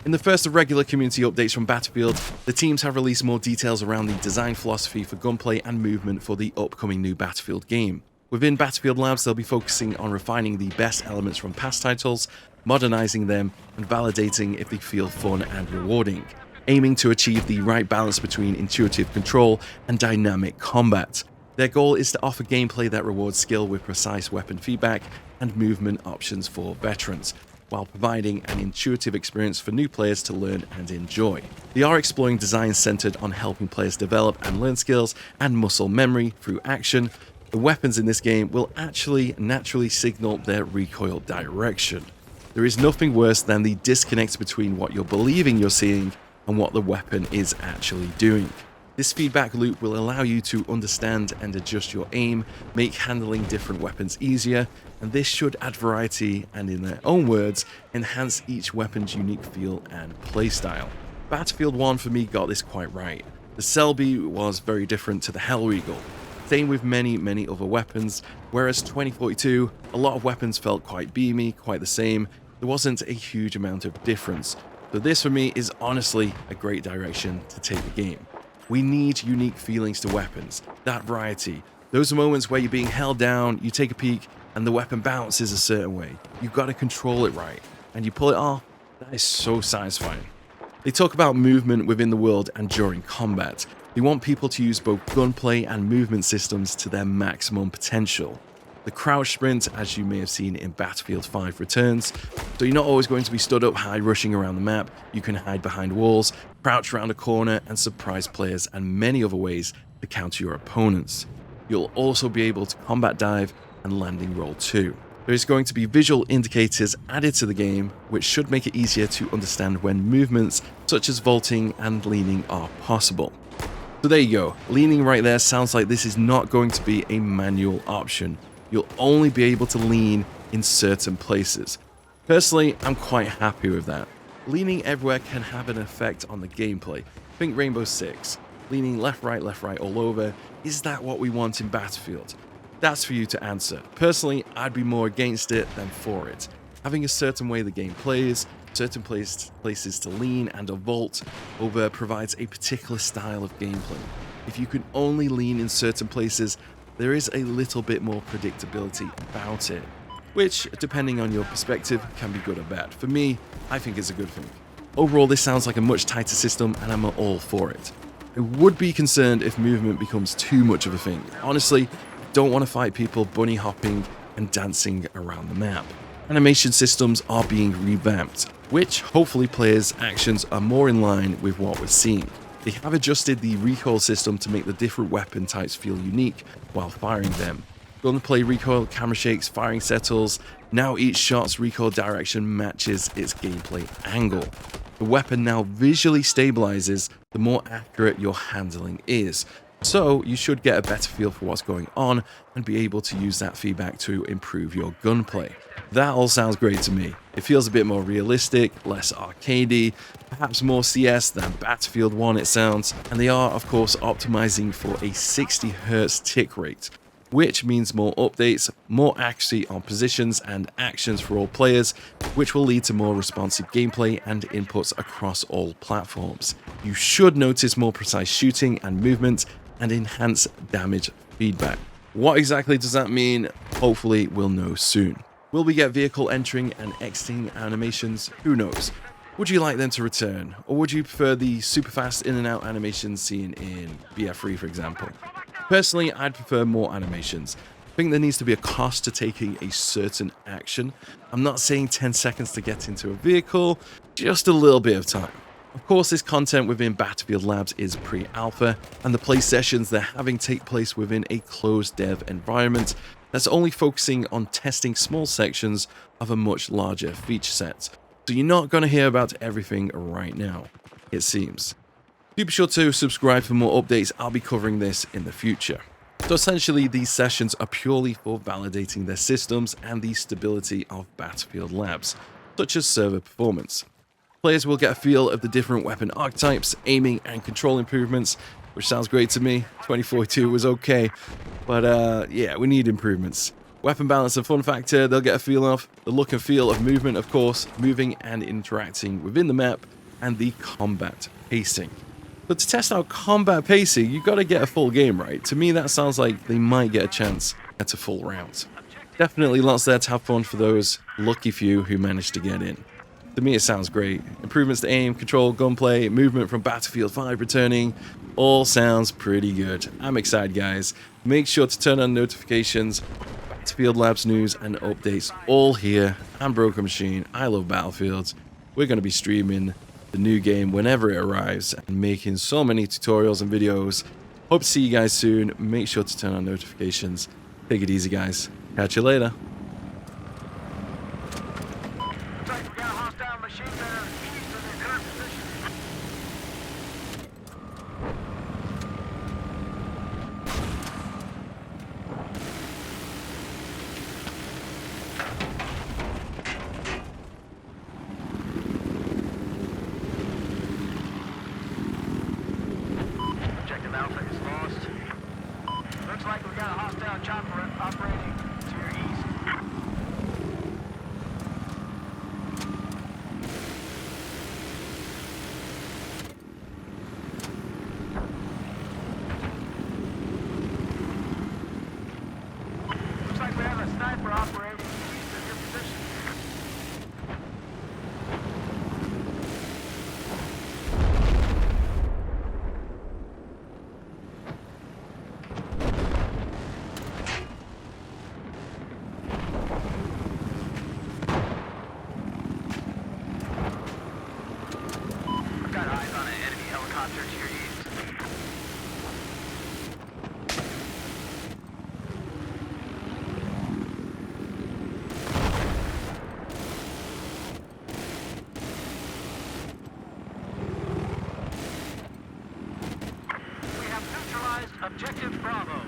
In the first of regular community updates from Battlefield, the teams have released more details around the design philosophy for gunplay and movement for the upcoming new Battlefield game. Within Battlefield Labs, they'll be focusing on refining the best elements from past titles, modernizing them, and validating if they feel fun and rewarding, aiming to achieve the right balance between intuitive control and dynamic combat. Their goal is to offer gameplay that rewards skill with precise weapon feedback and movement options for veterans, while providing an intuitive experience for new players to learn and enjoy. They are exploring designs centered on helping players develop and learn skills and muscle memory through action. The weapons in this game will actually naturally signal their recoil direction. There is nothing worse than the disconnect between what you're believing you're seeing and what the weapon is actually doing. This feedback loop will allow you to understand and adjust your aim, make handling different weapons easier, and this should add variety and, in their own words, enhance each weapon's unique feel and playstyle. Battlefield 1 for me got this quite right. The Selby was very different to the Hellregal. Same with many other weapons, whereas 2042, a lot of weapons felt quite beamy, quite the same. There wasn't a huge amount of difference. So this for me is honestly a great direction to take the game. We need unique feelings to weapons, that variety. Those moments where you're being held down, you take a peek, and the weapon bounces a certain way. You've got to control it right, and you pull it off. That is so satisfying. They talk about movement within the world and during combat. They want people to use both gunplay and movement systems to their maximum potential. The crouch sprint, as you may have seen in Battlefield 5 returns, so you're not always going to be stood up high rushing around the map. You can hide behind walls, crouch around a corner, and surprise players, and many other ways to counter your opponents. You'll also be able to combat dive and landing roll too. There is going to be visual indicators added to the game, which should make it easier to understand when movements such as vaulting and leaning are possible. So there you go, leaning right there sounds like this is not going to be a manual option. You'll only be able to lean in certain places. Personally, I'm quite happy with that. Leaning everywhere can have an effect on the gameplay. Think Rainbow Six. Leaning left, right, all over. Is that what we want in Battlefield? That's for you to answer. Personally, I'd be more against it than for it. Having a certain way the game plays, certain places to lean and a vault over provides a particular style of gameplay. If you can only lean in certain places, there is a little bit more predictability about it, which, depending on your perspective, can be good or bad. For me, I think it's a good thing. Overall, this sounds like a much tighter system, and I'm all for it. I would be concerned if movement becomes too much of a thing. Honestly, I don't want to fight people bunny hopping and dancing around the map. Animation systems are being revamped, which hopefully players' actions are more in line with what we're seeing. They have adjusted the recoil system to make the different weapon types feel unique while firing them. Gunplay recoil, camera shakes, firing settles. Now each shot's recoil direction matches its gameplay angle. The weapon now visually stabilizes the more accurate your handling is. So you should get a better feel for what's going on and be able to use that feedback to improve your gunplay. That all sounds great to me. It feels a bit more realistic, less arcadey, perhaps more CS than Battlefield 1 it sounds, and they are of course optimizing for a 60Hz tick rate, which means more updates, more accuracy on positions and actions for all players, which will lead to more responsive gameplay and inputs across all platforms. You should notice more precise shooting and movement and enhanced damage feedback. What exactly does that mean? Hopefully we'll know soon. Will we get vehicle entering and exiting animations? Who knows? Would you like them to return? Or would you prefer the super fast in and out animations seen in BF3 for example? Personally, I'd prefer more animations. I think there needs to be a cost to taking a certain action. I'm not saying 10 seconds to get into a vehicle, just a little bit of time. Of course, this content within Battlefield Labs is pre-alpha, and the play sessions they're having take place within a closed dev environment that's only focusing on testing small sections of a much larger feature set. So you're not going to hear about everything right now, it seems. Do be sure to subscribe for more updates. I'll be covering this in the future. So essentially, these sessions are purely for validating their systems and the stability of Battlefield Labs, such as server performance. Players will get a feel of the different weapon archetypes, aiming and control improvements, which sounds great to me. 2042 was okay, but yeah, we need improvements. Weapon balance and fun factor, they'll get a feel of. The look and feel of movement, of course, moving and interacting within the map, and the combat pacing. But to test out combat pacing, you've got to get a full game right. To me, that sounds like they might get a chance at a full round. Definitely lots there to have fun for those lucky few who managed to get in. To me, it sounds great. Improvements to aim, control, gunplay, movement from Battlefield 5 returning, all sounds pretty good. I'm excited, guys. Make sure to turn on notifications. Battlefield Labs news and updates all here. I'm Broken Machine. I love Battlefields. We're going to be streaming the new game whenever it arrives and making so many tutorials and videos. Hope to see you guys soon. Make sure to turn on notifications. Take it easy, guys. Catch you later. Looks like we got a hostile machine gunner east of their current position. Objective Alpha is lost. Looks like we got a hostile chopper operating to your east. Looks like we have a sniper operating east of your position. I've got eyes on an enemy helicopter to your east. We have neutralized Objective Bravo.